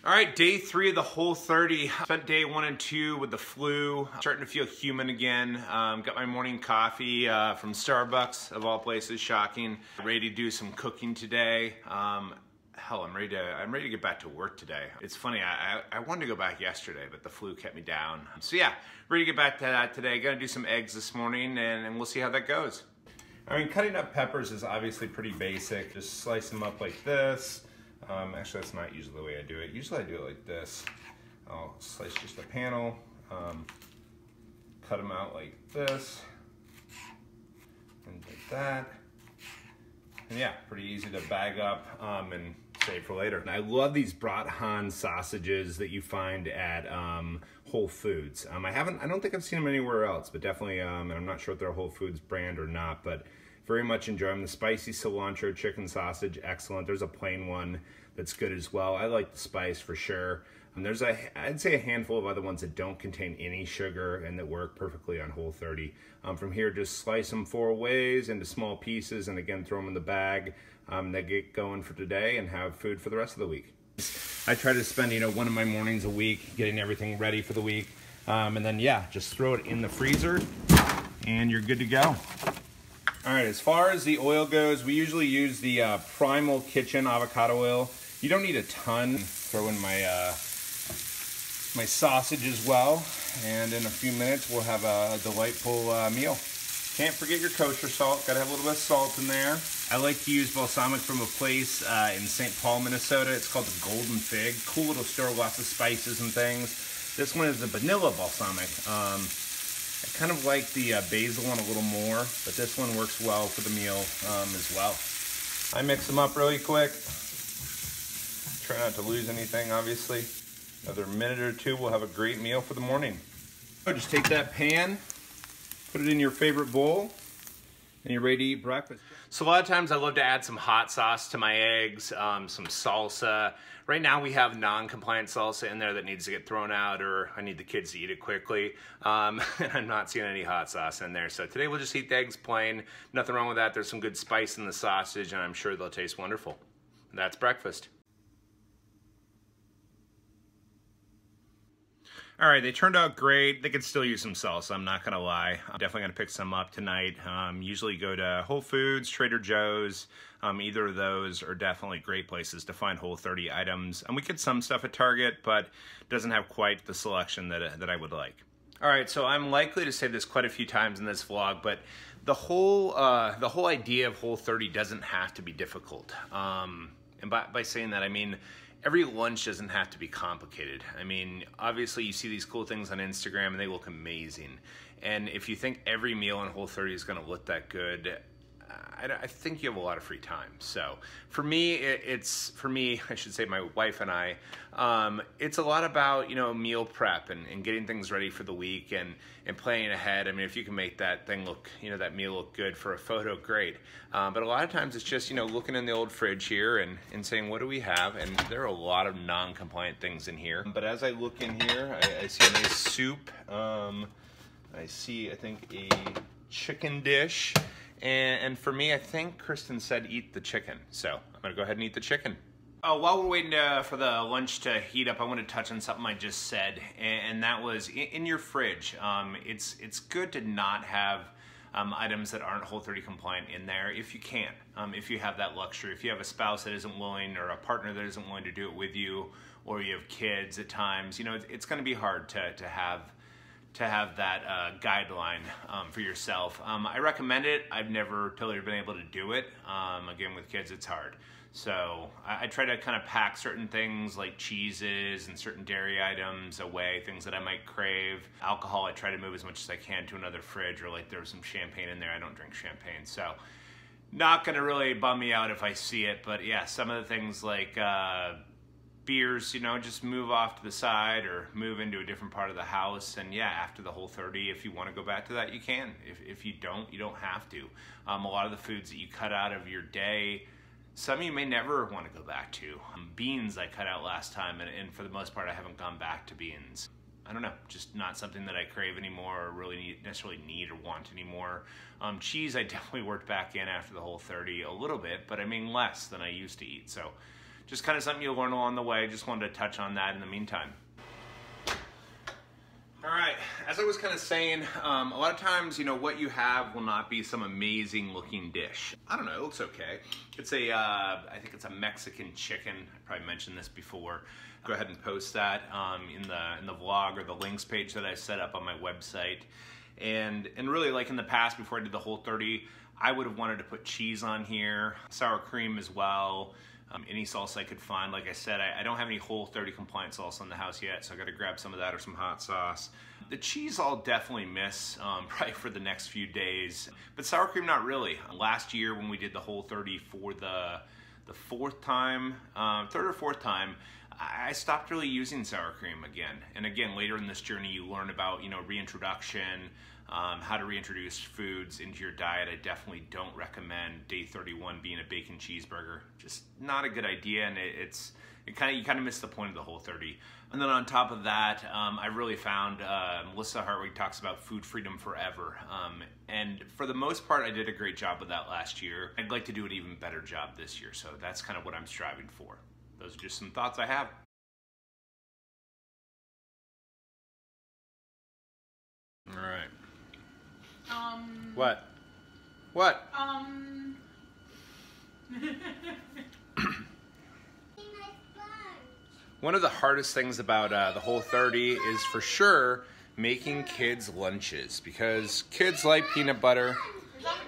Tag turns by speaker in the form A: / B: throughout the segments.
A: All right, day 3 of the Whole30. Spent day 1 and 2 with the flu. Starting to feel human again. Got my morning coffee from Starbucks, of all places, shocking. Ready to do some cooking today. Hell, I'm ready to get back to work today. It's funny, I wanted to go back yesterday, but the flu kept me down. So yeah, ready to get back to that today. Gonna do some eggs this morning, and we'll see how that goes. I mean, cutting up peppers is obviously pretty basic. Just slice them up like this. Actually, that's not usually the way I do it. Usually I do it like this. I'll slice just a panel, cut them out like this, and like that. And yeah, pretty easy to bag up and save for later. And I love these Brathan sausages that you find at Whole Foods. I don't think I've seen them anywhere else, but definitely, and I'm not sure if they're a Whole Foods brand or not, but very much enjoy them. The spicy cilantro chicken sausage, excellent. There's a plain one that's good as well. I like the spice for sure. And there's I'd say a handful of other ones that don't contain any sugar and that work perfectly on Whole30. From here, just slice them 4 ways into small pieces, and again, throw them in the bag. They get going for today and have food for the rest of the week. I try to spend, one of my mornings a week getting everything ready for the week. And then, yeah, just throw it in the freezer and you're good to go. All right, as far as the oil goes, we usually use the Primal Kitchen avocado oil. You don't need a ton. Throw in my my sausage as well, and in a few minutes we'll have a delightful meal. Can't forget your kosher salt. Gotta have a little bit of salt in there. I like to use balsamic from a place in St. Paul, Minnesota. It's called the Golden Fig. Cool little store, lots of spices and things. This one is the vanilla balsamic. I kind of like the basil one a little more, but this one works well for the meal as well. I mix them up really quick. Try not to lose anything, obviously. Another minute or two, we'll have a great meal for the morning. So just take that pan, put it in your favorite bowl, and you're ready to eat breakfast. So a lot of times I love to add some hot sauce to my eggs, some salsa. Right now we have non-compliant salsa in there that needs to get thrown out, or I need the kids to eat it quickly. And I'm not seeing any hot sauce in there. So today we'll just eat the eggs plain. Nothing wrong with that. There's some good spice in the sausage, and I'm sure they'll taste wonderful. That's breakfast. All right, they turned out great. They could still use some salsa, I'm not gonna lie. I'm definitely gonna pick some up tonight. Usually go to Whole Foods, Trader Joe's. Either of those are definitely great places to find Whole30 items. And we get some stuff at Target, but doesn't have quite the selection that I would like. All right, so I'm likely to say this quite a few times in this vlog, but the whole idea of Whole30 doesn't have to be difficult. And by saying that, I mean, every lunch doesn't have to be complicated. I mean, obviously you see these cool things on Instagram and they look amazing. And if you think every meal on Whole30 is gonna look that good, I think you have a lot of free time. So for me, I should say my wife and I, it's a lot about, meal prep and getting things ready for the week and planning ahead. I mean, if you can make that thing look, that meal look good for a photo, great. But a lot of times it's just, looking in the old fridge here and saying, what do we have? And there are a lot of non-compliant things in here. But as I look in here, I see a nice soup. I see, I think, a chicken dish. And for me, I think Kristen said eat the chicken. So I'm gonna go ahead and eat the chicken. While we're waiting for the lunch to heat up, I want to touch on something I just said, and that was in your fridge. It's good to not have items that aren't Whole30 compliant in there if you can, if you have that luxury. If you have a spouse that isn't willing, or a partner that isn't willing to do it with you, or you have kids at times, it's gonna be hard to have that guideline for yourself. I recommend it. I've never totally been able to do it. Again, with kids, it's hard. So I try to kind of pack certain things like cheeses and certain dairy items away, things that I might crave. Alcohol, I try to move as much as I can to another fridge, or like there was some champagne in there. I don't drink champagne. So not gonna really bum me out if I see it, but yeah, some of the things like beers, just move off to the side or move into a different part of the house. And yeah, after the Whole30, if you want to go back to that, you can. If you don't, you don't have to. A lot of the foods that you cut out of your day, some you may never want to go back to. Beans I cut out last time, and for the most part, I haven't gone back to beans. I don't know, just not something that I crave anymore or really necessarily need or want anymore. Cheese I definitely worked back in after the Whole30 a little bit, but I mean less than I used to eat. So just kind of something you'll learn along the way. Just wanted to touch on that in the meantime. All right, as I was kind of saying, a lot of times, you know, what you have will not be some amazing looking dish. I don't know, it looks okay. It's a, I think it's a Mexican chicken. I probably mentioned this before. Go ahead and post that in the vlog or the links page that I set up on my website. And really, like in the past, before I did the Whole30, I would have wanted to put cheese on here, sour cream as well. Any salsa I could find. Like I said, I don't have any Whole30 compliant salsa in the house yet, so I gotta grab some of that or some hot sauce. The cheese I'll definitely miss, probably for the next few days, but sour cream not really. Last year when we did the Whole30 for the fourth time, third or fourth time, I stopped really using sour cream again. And again, later in this journey, you learn about, you know, reintroduction, how to reintroduce foods into your diet. I definitely don't recommend day 31 being a bacon cheeseburger. Just not a good idea, and you kind of miss the point of the Whole30. And then on top of that, I really found Melissa Hartwig talks about food freedom forever, and for the most part, I did a great job with that last year. I'd like to do an even better job this year, so that's kind of what I'm striving for. Those are just some thoughts I have. All right. What? What? One of the hardest things about the Whole30 is for sure making kids lunches, because kids like peanut butter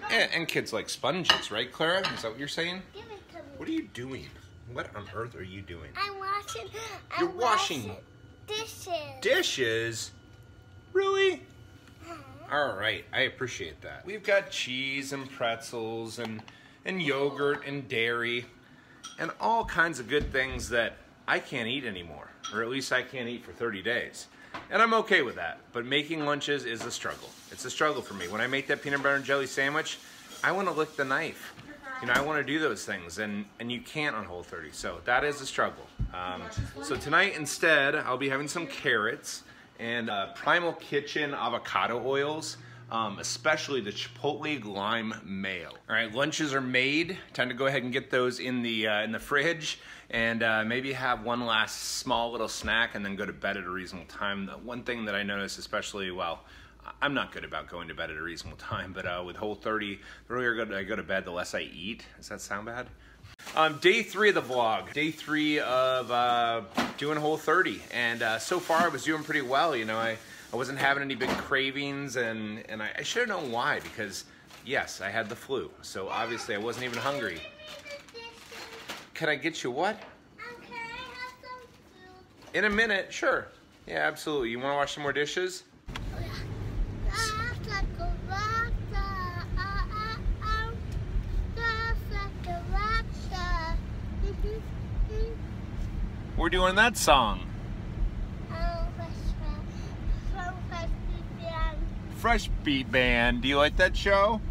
A: and kids like sponges, right, Clara? Is that what you're saying?
B: Give it to me.
A: What are you doing? What on earth are you doing?
B: I'm washing.
A: You're washing
B: dishes.
A: Dishes? Really? All right, I appreciate that. We've got cheese and pretzels and yogurt and dairy and all kinds of good things that I can't eat anymore, or at least I can't eat for 30 days. And I'm okay with that, but making lunches is a struggle. It's a struggle for me. When I make that peanut butter and jelly sandwich, I want to lick the knife. You know, I want to do those things, and you can't on Whole30, so that is a struggle. So tonight instead, I'll be having some carrots and Primal Kitchen avocado oils, especially the Chipotle Lime Mayo. All right, lunches are made. Time to go ahead and get those in the fridge, and maybe have one last small little snack and then go to bed at a reasonable time. The one thing that I noticed, especially, well, I'm not good about going to bed at a reasonable time, but with Whole30, the earlier I go to bed, the less I eat. Does that sound bad? Day 3 of the vlog. Day 3 of doing Whole30, and so far I was doing pretty well. You know, I wasn't having any big cravings, and I should have known why, because yes, I had the flu, so obviously I wasn't even hungry. Can I get you what?
B: Can I have some food?
A: In a minute, sure. Yeah, absolutely. You want to wash some more dishes? We're doing that song. Fresh Beat Band. Do you like that show?